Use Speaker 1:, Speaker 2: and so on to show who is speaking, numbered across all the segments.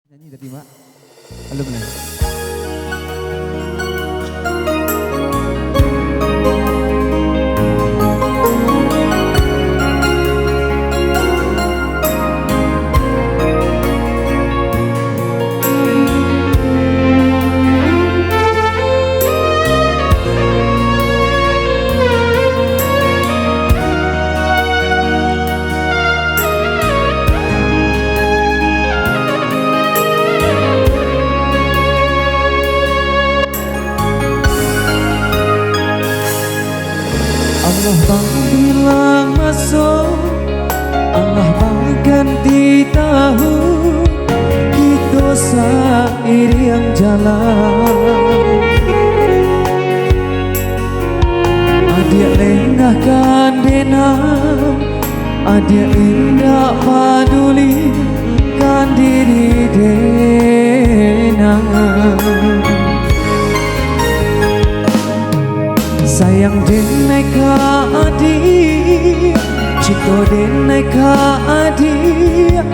Speaker 1: Nyanyi tadi Mak. Belum nih. Allah bang bilang masuk, Allah bang ganti tahu, kita seiring jalan. Adia lengahkan denam, adia indah paduli kan diri denam. Sayang denai ka adik, cinta denai ka adik,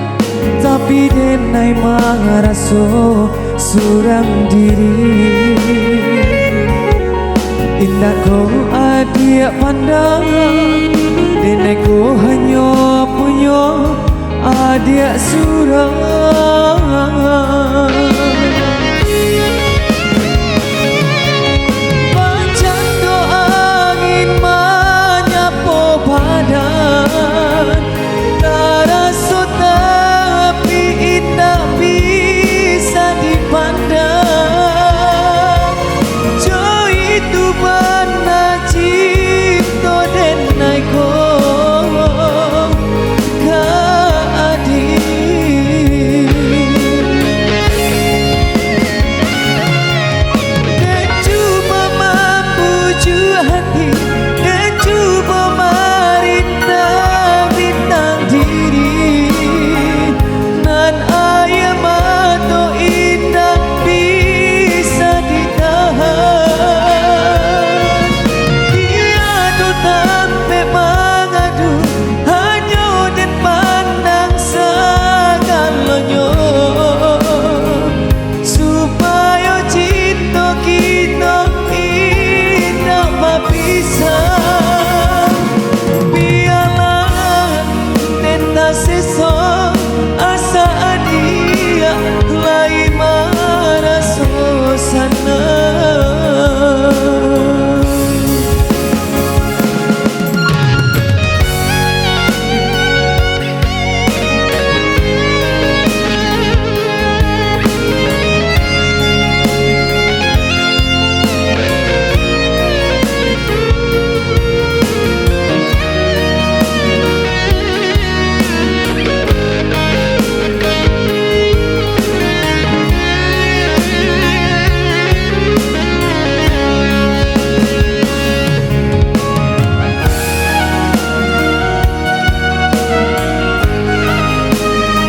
Speaker 1: tapi denai maraso surang diri. Indah ko adik pandang, denai ko hanya punya adik surang.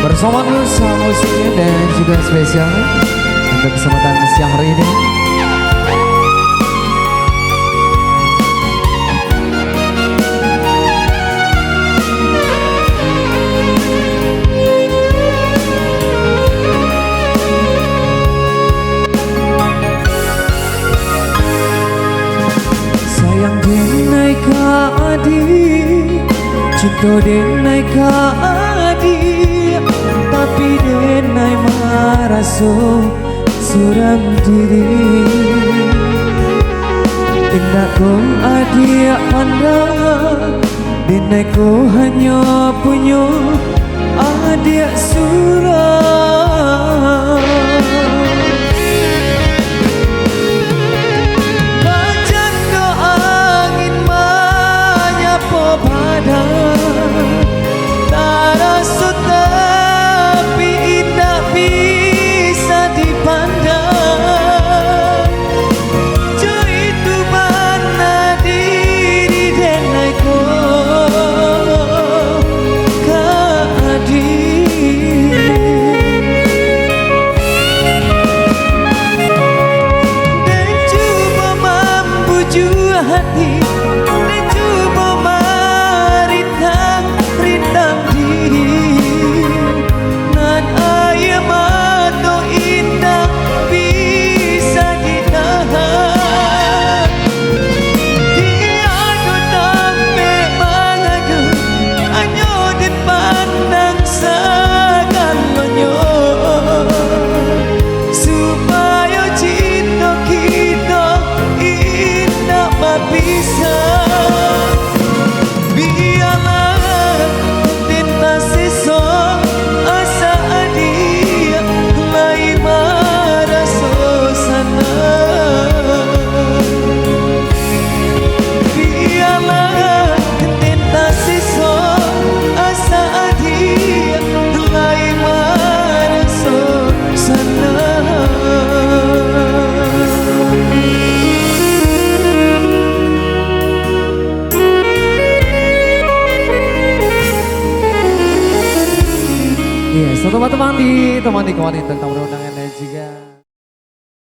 Speaker 1: Bersama nusa musiknya dan juga spesial untuk kesempatan siang hari ini. Sayang denai ka adik, cinta denai ka adik, tapi denai maraso surang diri. Indah ko adik pandang, denai ko hanya punya adik surang. Bacan do angin menyapu badan, tarasu hati dan coba marintang rintang diri nan ayam mata teman-teman ditemani kemarin tentang undangan juga.